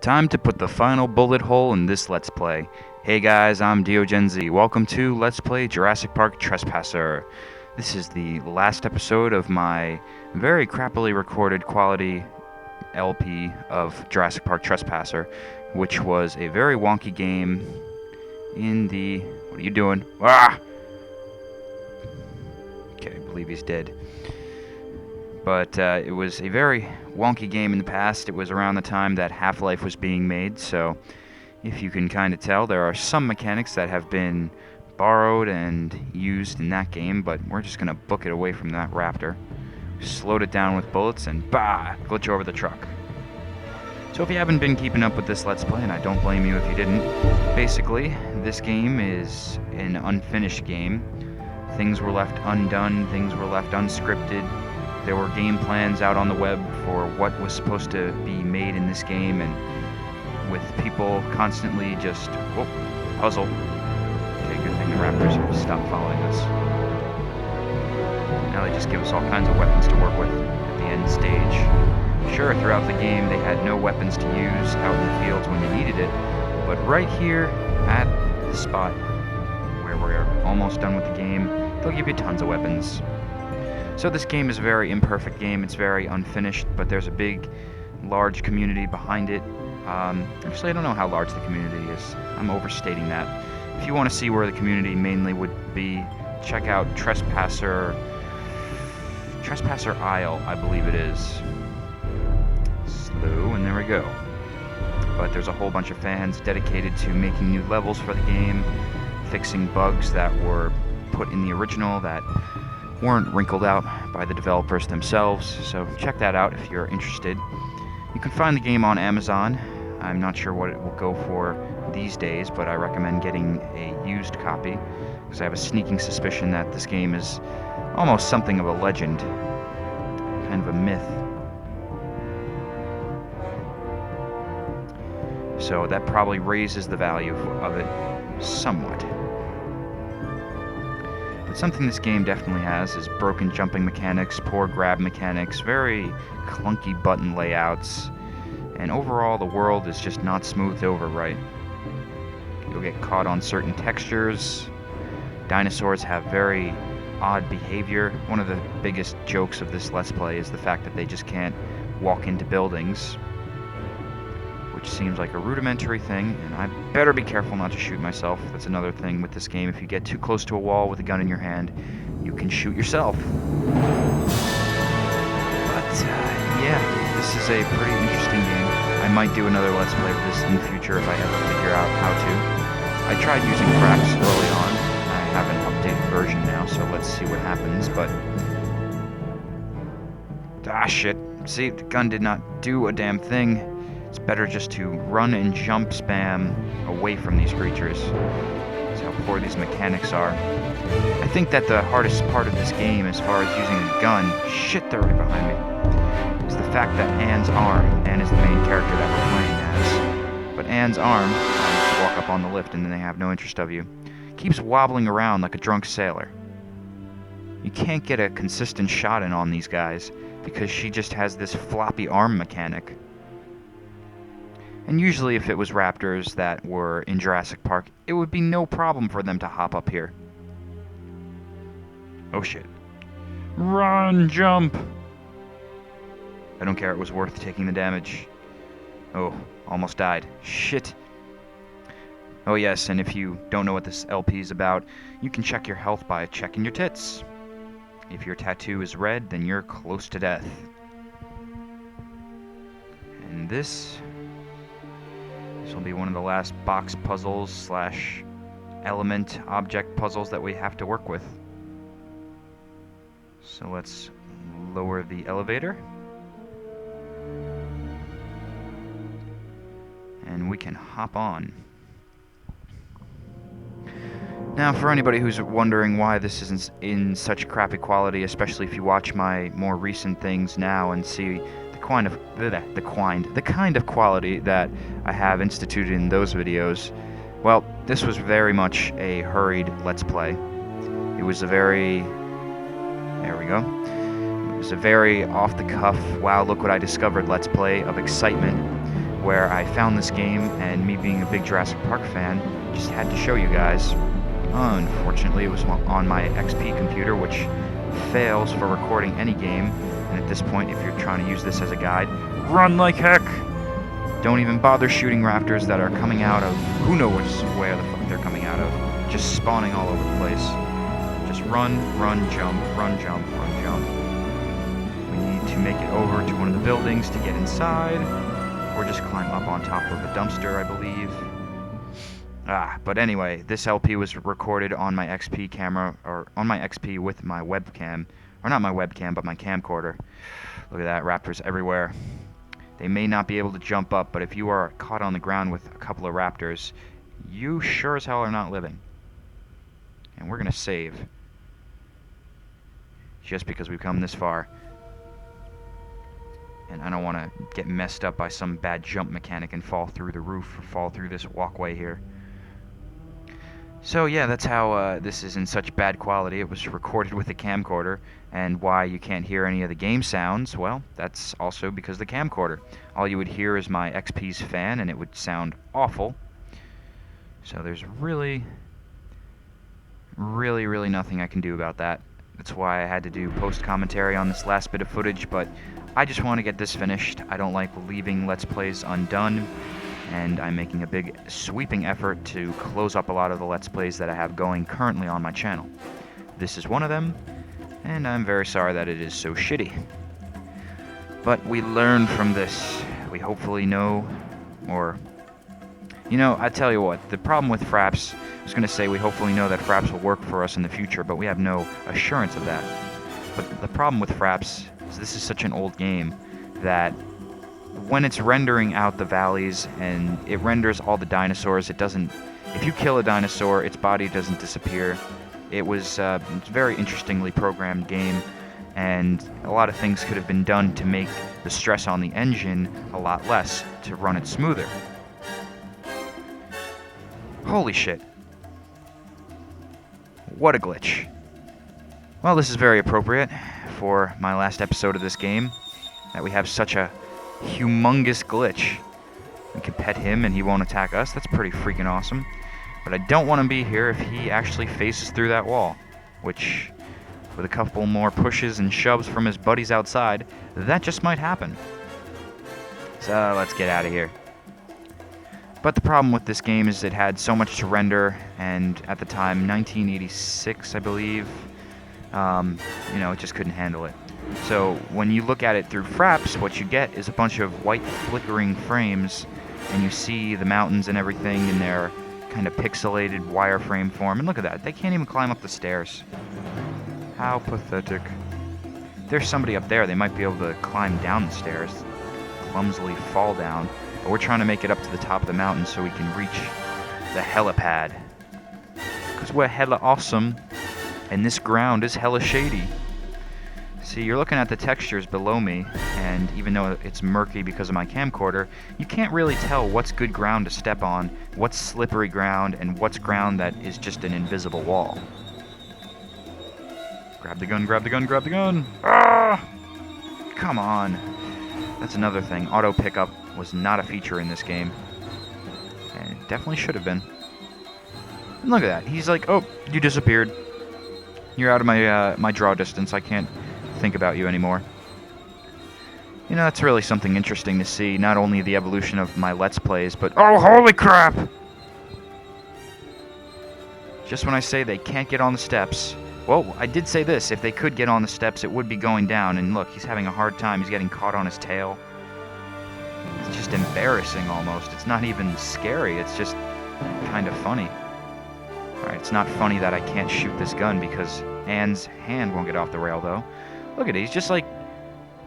Time to put the final bullet hole in this Let's Play. Hey guys, I'm DeoGenZ. Welcome to Let's Play Jurassic Park Trespasser. This is the last episode of my very crappily recorded quality LP of Jurassic Park Trespasser, which was a very wonky game in the... What are you doing? Ah! Okay, I believe he's dead. But it was a very wonky game in the past. It was around the time that Half-Life was being made, so if you can kind of tell, there are some mechanics that have been borrowed and used in that game, but we're just going to book it away from that raptor. Slowed it down with bullets and bah! Glitch over the truck. So if you haven't been keeping up with this Let's Play, and I don't blame you if you didn't, basically, this game is an unfinished game. Things were left undone, things were left unscripted. There were game plans out on the web for what was supposed to be made in this game, and with people constantly just, whoop, puzzle. Okay, good thing the raptors have stopped following us. Now they just give us all kinds of weapons to work with at the end stage. Sure, throughout the game they had no weapons to use out in the fields when you needed it, but right here at the spot where we're almost done with the game, they'll give you tons of weapons. So this game is a very imperfect game. It's very unfinished, but there's a big, large community behind it. Actually, I don't know how large the community is. I'm overstating that. If you want to see where the community mainly would be, check out Trespasser Isle, I believe it is. Slow, and there we go. But there's a whole bunch of fans dedicated to making new levels for the game, fixing bugs that were put in the original that weren't wrinkled out by the developers themselves, so check that out if you're interested. You can find the game on Amazon. I'm not sure what it will go for these days, but I recommend getting a used copy, because I have a sneaking suspicion that this game is almost something of a legend, kind of a myth. So that probably raises the value of it somewhat. But something this game definitely has is broken jumping mechanics, poor grab mechanics, very clunky button layouts, and overall the world is just not smoothed over right. You'll get caught on certain textures. Dinosaurs have very odd behavior. One of the biggest jokes of this Let's Play is the fact that they just can't walk into buildings, which seems like a rudimentary thing, and I better be careful not to shoot myself. That's another thing with this game. If you get too close to a wall with a gun in your hand, you can shoot yourself. But, yeah, this is a pretty interesting game. I might do another Let's Play of this in the future if I ever figure out how to. I tried using cracks early on. I have an updated version now, so let's see what happens, but... Ah, shit. See, the gun did not do a damn thing. It's better just to run and jump spam away from these creatures. That's how poor these mechanics are. I think that the hardest part of this game, as far as using a gun, shit, they're right behind me, is the fact that Anne's arm, Anne is the main character that we're playing as, but Anne's arm, you just walk up on the lift and then they have no interest of you, keeps wobbling around like a drunk sailor. You can't get a consistent shot in on these guys because she just has this floppy arm mechanic. And usually if it was raptors that were in Jurassic Park, it would be no problem for them to hop up here. Oh shit. Run, jump! I don't care, it was worth taking the damage. Oh, almost died. Shit. Oh yes, and if you don't know what this LP is about, you can check your health by checking your tits. If your tattoo is red, then you're close to death. And this will be one of the last box puzzles slash element object puzzles that we have to work with. So let's lower the elevator. And we can hop on. Now, for anybody who's wondering why this isn't in such crappy quality, especially if you watch my more recent things now and see the kind of quality that I have instituted in those videos, well, this was very much a hurried Let's Play. It was a very... There we go. It was a very off-the-cuff, wow, look what I discovered Let's Play of excitement. where I found this game, and me being a big Jurassic Park fan, just had to show you guys. Unfortunately, it was on my XP computer, which fails for recording any game, and at this point, if you're trying to use this as a guide, run like heck! Don't even bother shooting raptors that are coming out of who knows where the fuck they're coming out of, just spawning all over the place. Just run, jump, run, jump, run, jump. We need to make it over to one of the buildings to get inside, or just climb up on top of a dumpster, I believe. But anyway, this LP was recorded on my XP camera, or on my XP with my webcam, or not my webcam, but my camcorder. Look at that, raptors everywhere. They may not be able to jump up, but if you are caught on the ground with a couple of raptors, you sure as hell are not living. And we're gonna save. Just because we've come this far. And I don't want to get messed up by some bad jump mechanic and fall through the roof or fall through this walkway here. So yeah, that's how this is in such bad quality. It was recorded with a camcorder, and why you can't hear any of the game sounds, well, that's also because of the camcorder. All you would hear is my XP's fan, and it would sound awful. So there's really nothing I can do about that. That's why I had to do post-commentary on this last bit of footage, but I just want to get this finished. I don't like leaving Let's Plays undone, and I'm making a big sweeping effort to close up a lot of the Let's Plays that I have going currently on my channel. This is one of them, and I'm very sorry that it is so shitty. But we learn from this. We hopefully know, or... You know, I tell you what, the problem with Fraps, I was going to say we hopefully know that Fraps will work for us in the future, but we have no assurance of that. But the problem with Fraps is this is such an old game that when it's rendering out the valleys and it renders all the dinosaurs, it doesn't... If you kill a dinosaur, its body doesn't disappear. It was a very interestingly programmed game, and a lot of things could have been done to make the stress on the engine a lot less, to run it smoother. Holy shit. What a glitch. Well, this is very appropriate for my last episode of this game, that we have such a humongous glitch. We can pet him and he won't attack us. That's pretty freaking awesome. But I don't want to be here if he actually faces through that wall, which, with a couple more pushes and shoves from his buddies outside, that just might happen. So let's get out of here. But the problem with this game is it had so much to render, and at the time, 1986, I believe, you know, it just couldn't handle it. So when you look at it through Fraps, what you get is a bunch of white flickering frames, and you see the mountains and everything in their kind of pixelated wireframe form. And look at that, they can't even climb up the stairs. How pathetic. There's somebody up there, they might be able to climb down the stairs, clumsily fall down. But we're trying to make it up to the top of the mountain so we can reach the helipad. Because we're hella awesome, and this ground is hella shady. See, you're looking at the textures below me, and even though it's murky because of my camcorder, you can't really tell what's good ground to step on, what's slippery ground, and what's ground that is just an invisible wall. Grab the gun, grab the gun, grab the gun! Ah! Come on. That's another thing. Auto pickup was not a feature in this game. And it definitely should have been. And look at that. He's like, oh, you disappeared. You're out of my my draw distance. I can't think about you anymore. You know, that's really something interesting to see. Not only the evolution of my Let's Plays, but... Oh, holy crap! Just when I say they can't get on the steps... Well, I did say this. If they could get on the steps, it would be going down. And look, he's having a hard time. He's getting caught on his tail. It's just embarrassing almost. It's not even scary. It's just kind of funny. Alright, it's not funny that I can't shoot this gun because Anne's hand won't get off the rail, though. Look at it. He's just like...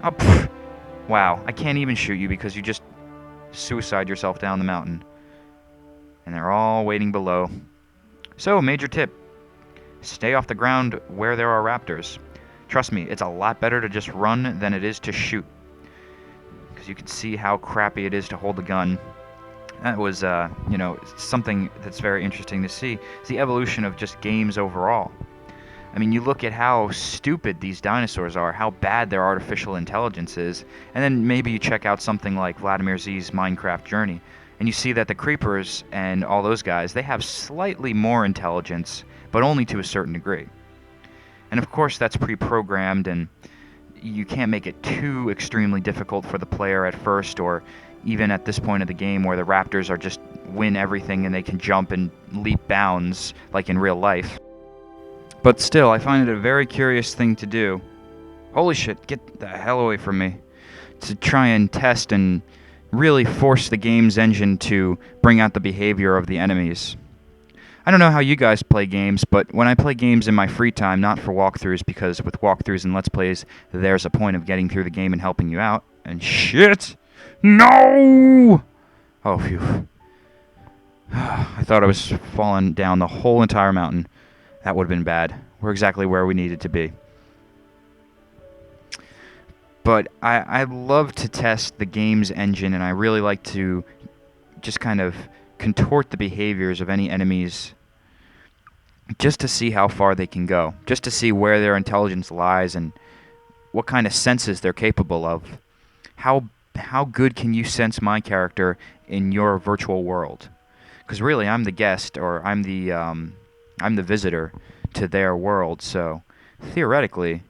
Oh, pfft. Wow, I can't even shoot you because you just suicide yourself down the mountain. And they're all waiting below. So, major tip. Stay off the ground where there are raptors. Trust me, it's a lot better to just run than it is to shoot. Because you can see how crappy it is to hold a gun. That was, you know, something that's very interesting to see. It's the evolution of just games overall. I mean, you look at how stupid these dinosaurs are, how bad their artificial intelligence is, and then maybe you check out something like Vladimir Z's Minecraft Journey, and you see that the creepers and all those guys, they have slightly more intelligence, but only to a certain degree. And of course, that's pre-programmed, and you can't make it too extremely difficult for the player at first, or even at this point of the game where the raptors are just win everything and they can jump and leap bounds like in real life. But still, I find it a very curious thing to do. Holy shit, get the hell away from me. To try and test and really force the game's engine to bring out the behavior of the enemies. I don't know how you guys play games, but when I play games in my free time, not for walkthroughs, because with walkthroughs and Let's Plays, there's a point of getting through the game and helping you out. And shit! No! Oh, phew. I thought I was falling down the whole entire mountain. That would have been bad. We're exactly where we needed to be. But I love to test the game's engine, and I really like to just kind of contort the behaviors of any enemies just to see how far they can go, just to see where their intelligence lies and what kind of senses they're capable of. How good can you sense my character in your virtual world? Because really, I'm the guest, or I'm the visitor to their world, so theoretically,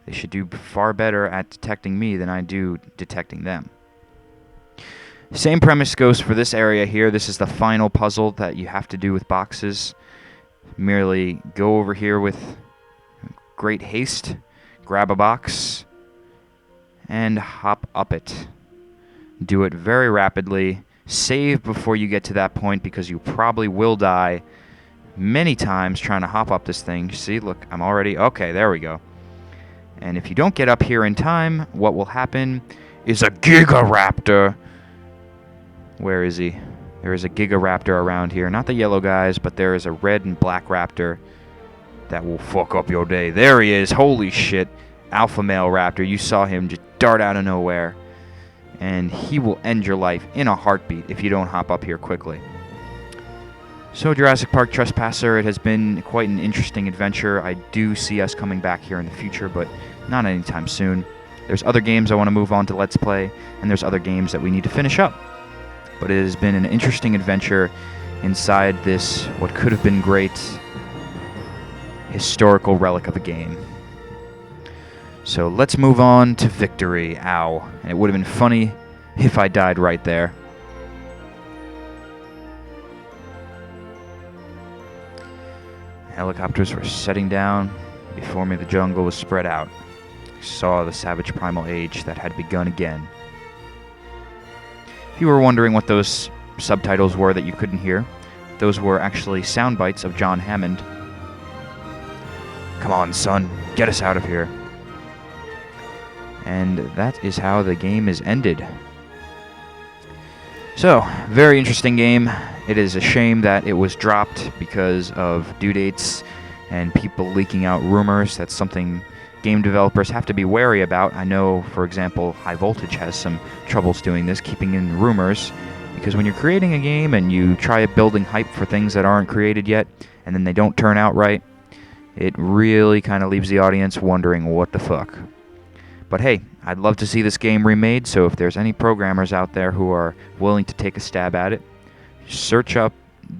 they should do far better at detecting me than I do detecting them. Same premise goes for this area here. This is the final puzzle that you have to do with boxes. Merely go over here with great haste, grab a box, and hop up it. Do it very rapidly. Save before you get to that point because you probably will die many times trying to hop up this thing. See, look, I'm already... Okay, there we go. And if you don't get up here in time, what will happen is a Gigaraptor. Where is he? There is a Gigaraptor around here. Not the yellow guys, but there is a red and black raptor that will fuck up your day. There he is. Holy shit. Alpha male raptor. You saw him just dart out of nowhere. And he will end your life in a heartbeat if you don't hop up here quickly. So Jurassic Park Trespasser, it has been quite an interesting adventure. I do see us coming back here in the future, but not anytime soon. There's other games I want to move on to Let's Play, and there's other games that we need to finish up. But it has been an interesting adventure inside this, what could have been great, historical relic of a game. So let's move on to victory. Ow. And it would have been funny if I died right there. Helicopters were setting down. Before me, the jungle was spread out. I saw the savage primal age that had begun again. If you were wondering what those subtitles were that you couldn't hear, those were actually sound bites of John Hammond. Come on, son, get us out of here. And that is how the game is ended. So, very interesting game. It is a shame that it was dropped because of due dates and people leaking out rumors. That's something game developers have to be wary about. I know, for example, High Voltage has some troubles doing this, keeping in rumors, because when you're creating a game and you try building hype for things that aren't created yet, and then they don't turn out right, it really kind of leaves the audience wondering what the fuck. But hey, I'd love to see this game remade, so if there's any programmers out there who are willing to take a stab at it, search up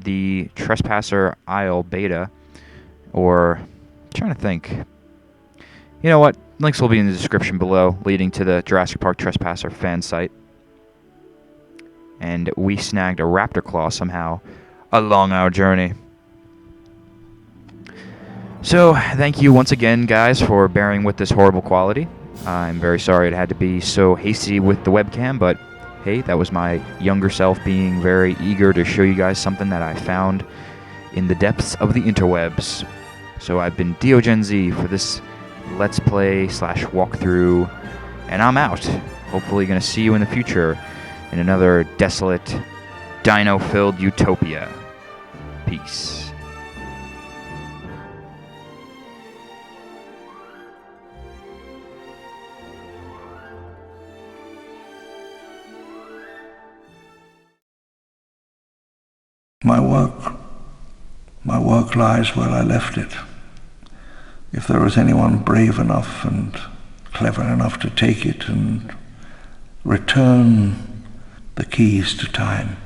the Trespasser Isle beta, or I'm trying to think. You know what? Links will be in the description below, leading to the Jurassic Park Trespasser fan site. And we snagged a raptor claw somehow along our journey. So, thank you once again, guys, for bearing with this horrible quality. I'm very sorry it had to be so hasty with the webcam, but hey, that was my younger self being very eager to show you guys something that I found in the depths of the interwebs. So I've been DeoGenZ for this Let's Play / walkthrough, and I'm out. Hopefully gonna see you in the future in another desolate, dino-filled utopia. Peace. My work lies where I left it, if there was anyone brave enough and clever enough to take it and return the keys to time.